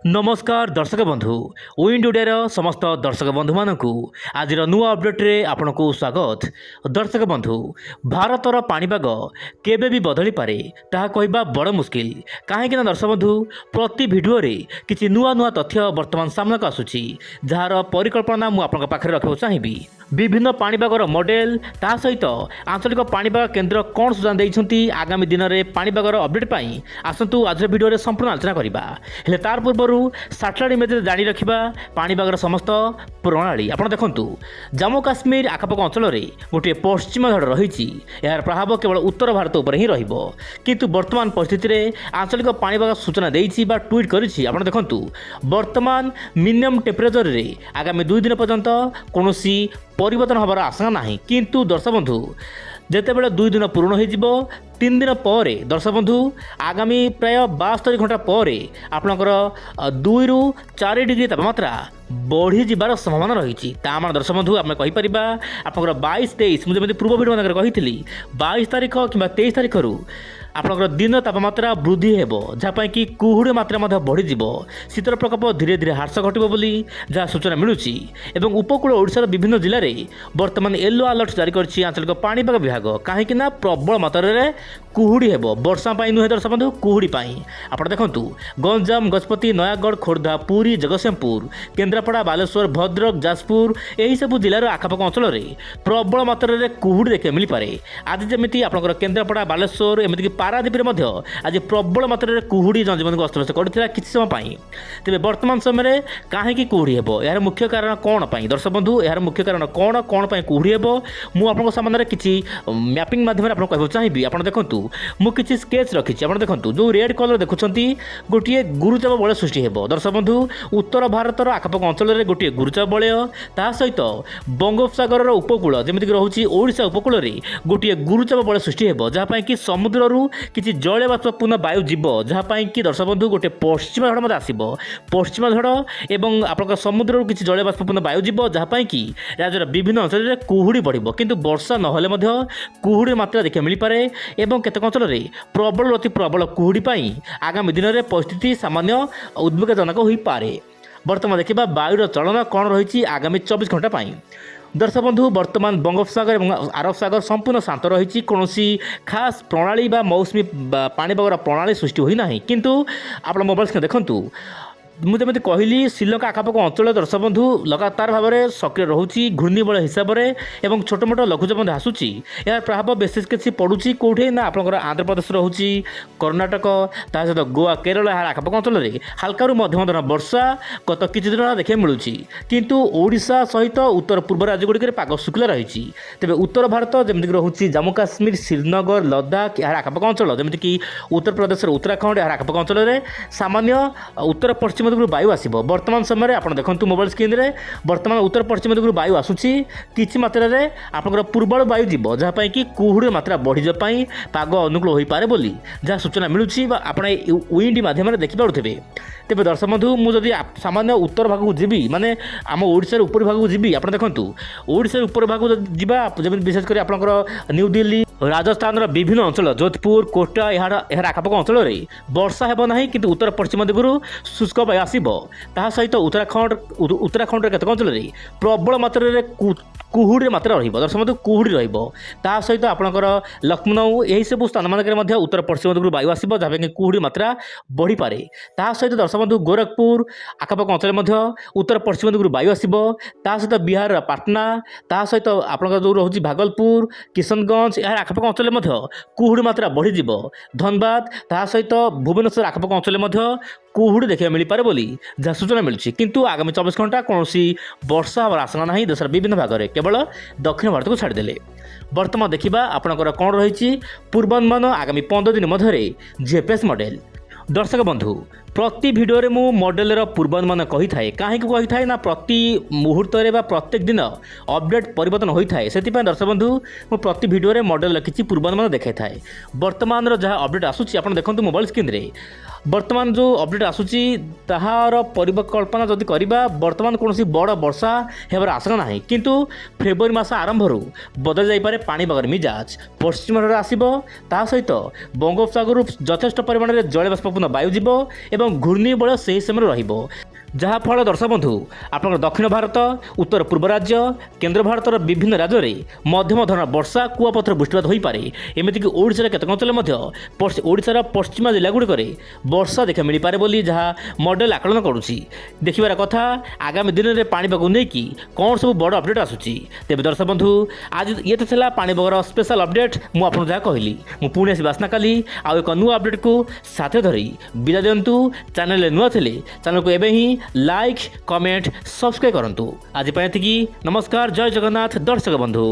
नमस्कार दर्शक बंधु विंड ओडियार समस्त दर्शक बंधु मानक आज नुआ अपडेट्रे आपण को स्वागत। दर्शक बंधु भारतर पाणीपाग केबे भी बदली पारे ताहा कहबा बड़ मुस्किल कहीं दर्शक बंधु प्रति भिडियो किसी नुआ नुआ तथ्य वर्तमान सामना को आसूची जार परिकल्पना मुझे आपंक पाखे रखा चाहिए। विभिन्न पाणीपागर मॉडल ता सहित आंचलिक पाणीपाग केन्द्र कौन सूचना देइछंती आगामी दिन में पाणीपागर अपडेट पाई आसतु आज वीडियो संपूर्ण आलोचना करबा। हेले तार पूर्व सैटेलाइट इमेज जानी रखा पाणीपागर समस्त प्रणाली आप देखु जम्मू काश्मीर आखपाख अंचल गोटे पश्चिम झड़ रही यार प्रभाव केवल उत्तर भारत उपर ही किंतु वर्तमान परिस्थिति में आंचलिक पाणीपाग सूचना देइछि बा ट्वीट करिछि। आप देखु वर्तमान मिनिमम टेम्परेचर रे आगामी 2 दिन पर्यंत कौन परिवर्तन हबार आशंका नाही किंतु दर्शक बंधु जितेबाला 2 दिन पूर्ण हो 3 दिन पर दर्शक बंधु आगामी प्राय 72 घंटा पर आपणकर 2 ରୁ 4 डिग्री तापमात्रा बढ़ी जबार संभावना रही। दर्शक बंधु आम कहीपर आपंकर 22-23 मुझे पूर्व भिडियो मान कही 22 तारीख कि 23 तारीख आपंकर दिन तापमात्रा वृद्धि हो जहाँपाई कि कुहुड़ी मात्रा बढ़ी शीतर प्रकोप धीरे धीरे ह्रास घटो बोली जहाँ सूचना मिलूँ और उपकूल ओडिशार विभिन्न जिले में वर्तमान येलो अलर्ट जारी कर आंचलिक पाणीपाग विभाग कहीं प्रबल मात्रा रे कुहुड़ी हो वर्षा नुहे दर्शक बंधु कुहुड़ी आप देखु गंजाम गजपति नयागढ़ खोर्धा पुरी जगतसिंहपुर केन्द्रापड़ा बालेश्वर भद्रक जाजपुर यही सब जिलार आखपाख अंचल प्रबल मात्रा रे कुहुड़ी देखा मिल पारे। आज जमी आपंकर केन्द्रापड़ा बालेश्वर एमतीक पारादीप आज प्रबल मात्रा रे कुहुड़ी जनजीवन को अस्तव्यस्त करथिला किछि समय तेज वर्तमान समय कहीं कुहुड़ी हो यार मुख्य कारण कौन दर्शक बंधु यार मुख्य कारण कौन कौन कुहुड़ी हो मुझे सामने किसी मैपिंग मध्यम आपको चाहिए। आप देखु मुझे स्केच रखी आप देखु जो रेड कलर देखुं गोटे गुरुचाप बलय सृष्टि हो दर्शक बंधु उत्तर भारतर आखपाख अंचल में गोटे गुरुचाप बलय ता सहित बंगोपसागर उपकूल जमीक रोचे ओडिशा उपकूल में गोटे गुरुचाप बलय सृष्टि हो जहाँपाई कि समुद्र किसी जलीय बाष्पूर्ण वायु जीव जहाँपाई कि दर्शक बंधु गोटे पश्चिम झड़ आसब पश्चिम झड़ और आप समुद्र किसी जलीय बाष्पूर्ण वायु जीव जहाँपाई कि राज्यर विभिन्न अंचल में कुहुड़ी बढ़ किंतु वर्षा नहले कुहुड़ी मात्रा देखा मिल पारे और केतक अंचल में प्रबल अति प्रबल कुहुड़ी आगामी दिन में परिस्थिति सामान्य उद्वेगजनक हो पारे। बर्तमान देखा वायुर चलन कौन रही आगामी 24 घंटा दर्शक बंधु वर्तमान बंगोपसागर और आरब सागर संपूर्ण शांत रही कौन खास प्रणाली बा मौसमी पाणीपागर प्रणाली सृष्टि होना किंतु आप मोबाइल स्क्रीन देखु मुझे कहली श्रीलंका आखपाख अंचल दर्शक बंधु लगातार भाव में सक्रिय रोचे घूर्णिबल हिसाब से छोट मोट लघुचाप आसूची यार प्रभाव बेसिस किसी पड़ुची कौटे ना आपंकर आंध्र प्रदेश रोचे कर्णाटक ता सहित गोवा केरल यार आखपाख अंचल में हाल्कारु मध्यम धरण वर्षा गत किछि दिन देखा मिलूँ किंतु ओडिशा सहित उत्तर पूर्व राज्यगुड़िक पाग शुक्ला रही। तेज उत्तर भारत जमीक रोचे जम्मू काश्मीर श्रीनगर लद्दाख यार आखपाख अंचल जमीक उत्तर प्रदेश उत्तराखंड यार आखपाख अंचल में सामान्य उत्तर पश्चिम दिगु वायु आसब वर्तमान समय आप देखु मोबाइल स्क्रीन में वर्तमान उत्तर पश्चिम दिगु वायु आसूची किछि मात्रा रे आपंकर पूर्वाणु वायु जीव जहाँपाई कि कुहुड़ी मात्रा बढ़ीजापी पाग अनुकूल हो पारे बोली जहाँ सूचना मिलूँ आप विंड मध्यम देखी पारे। तेज दर्शक बंधु मुझे सामान्य उत्तर भाग को जीवी माने आम ओडिशार ऊपर भाग को जीवी आप देखु ओडिशार ऊपर भाग को जीवा जमी विशेषकर आपंकर न्यू दिल्ली राजस्थान विभिन्न अंचल जोधपुर कोटा यार आखपाख अंचल में वर्षा हेब ना कि उत्तर पश्चिम दिगु शुष्क वायु आसब सहित उत्तराखंड केतक अंचल में प्रबल मात्रा कुहुड़ी मात्रा दर्शक बंधु कुहुड़ी ता सहित आपंकर लखनऊ यही सब स्थान मानक उत्तर पश्चिम दिगु वायु आसब जहाँ कि कुहुड़ी मात्रा बढ़ी पारे ता सहित दर्शक बंधु गोरखपुर आखपाख अंचल में उत्तर पश्चिम दिगु वायु आसब ता सहित बिहार पाटना ता सहित आपंकर जो रोचे भागलपुर किशनगंज यार आखपाख अंचल में कुहुड़ी मात्रा बढ़ी धनबाद ता सहित भुवनेश्वर आखपाख अंचल में कुहुड़ी देखा मिल पारे बोली जहाँ सूचना मिलूँ किंतु आगामी 24 घंटा कौन वर्षा हमार आशंका ना देशर विभिन्न भाग में केवल दक्षिण भारत को छाड़देले। वर्तमान देखा आपंकर कौन रही पूर्वानुमान आगामी 15 दिन मध्य जीपीएस मॉडल दर्शक बंधु प्रति भिडियो मु मॉडल पूर्वानुमान कही थाए कहीं कही थाए ना प्रति मुहूर्त प्रत्येक दिन अपडेट परिवर्तन होता है से दर्शक बंधु मु प्रति भिडियो मॉडल किसी पूर्वानुमान देखा थाए। वर्तमान जहाँ अपडेट आसूची आप देखो मोबाइल स्क्रीन में वर्तमान जो अपडेट आसूची ताहार परिकल्पना जदि करबा वर्तमान कौन बड़ वर्षा हेबार आशंका ना किंतु फेब्रुआरी मास आरंभ बदल जाइपारे पाणीपागर मिजाज पश्चिम आसब ता सहित बंगोपसागर यथेष्ट परिमाण में जलीय बाष्पूर्ण वायु जीव ଏବଂ ଘୂର୍ଣ୍ଣିବଳୟ ସେହି ସମୟରେ ରହିବ। ଯାହାଫଳରେ ଦର୍ଶକ ବନ୍ଧୁ ଆପଣଙ୍କର ଦକ୍ଷିଣ ଭାରତ, ଉତ୍ତର ପୂର୍ବ ରାଜ୍ୟ, କେନ୍ଦ୍ର ଭାରତର ବିଭିନ୍ନ ରାଜ୍ୟରେ ମଧ୍ୟମ ଧରଣର ବର୍ଷା, କୁଆପଥର ବୃଷ୍ଟିପାତ ହୋଇପାରେ। ଏମିତିକି ଓଡ଼ିଶାର କେତେକ ଅଞ୍ଚଳରେ ମଧ୍ୟ ଓଡ଼ିଶାର ପଶ୍ଚିମ ଜିଲ୍ଲାଗୁଡ଼ିକରେ ବର୍ଷା ଦେଖିବାକୁ ମିଳିପାରେ ବୋଲି ଯାହା ମଡେଲ ଆକଳନ କରୁଛି। ଦେଖିବାର କଥା ଆଗାମୀ ଦିନରେ ପାଣିପାଗକୁ ନେଇକି କ'ଣ ସବୁ ବଡ଼ ଅପଡ଼େଟ୍ ଆସୁଛି। ତେବେ ଦର୍ଶକ ବନ୍ଧୁ ଆଜି ଇଏ ତ ଥିଲା ପାଣିପାଗର ସ୍ପେଶାଲ ଅପଡ଼େଟ୍। ମୁଁ ଆପଣଙ୍କୁ ଯାହା କହିଲି, ମୁଁ ପୁଣି ଆସିବି ଆସନ୍ତାକାଲି ଆଉ ଏକ ନୂଆ ଅପଡ଼େଟ୍କୁ ସାଥେ ଧରି। ବିଦାୟ ଦିଅନ୍ତୁ। ଚ୍ୟାନେଲରେ ନୂଆ ଥିଲେ ଚ୍ୟାନେଲକୁ ଏବେ ହିଁ ଲାଇକ୍, କମେଣ୍ଟ, ସବସ୍କ୍ରାଇବ୍ କରନ୍ତୁ। ଆଜି ପାଇଁ ଏତିକି। ନମସ୍କାର, ଜୟ ଜଗନ୍ନାଥ ଦର୍ଶକ ବନ୍ଧୁ।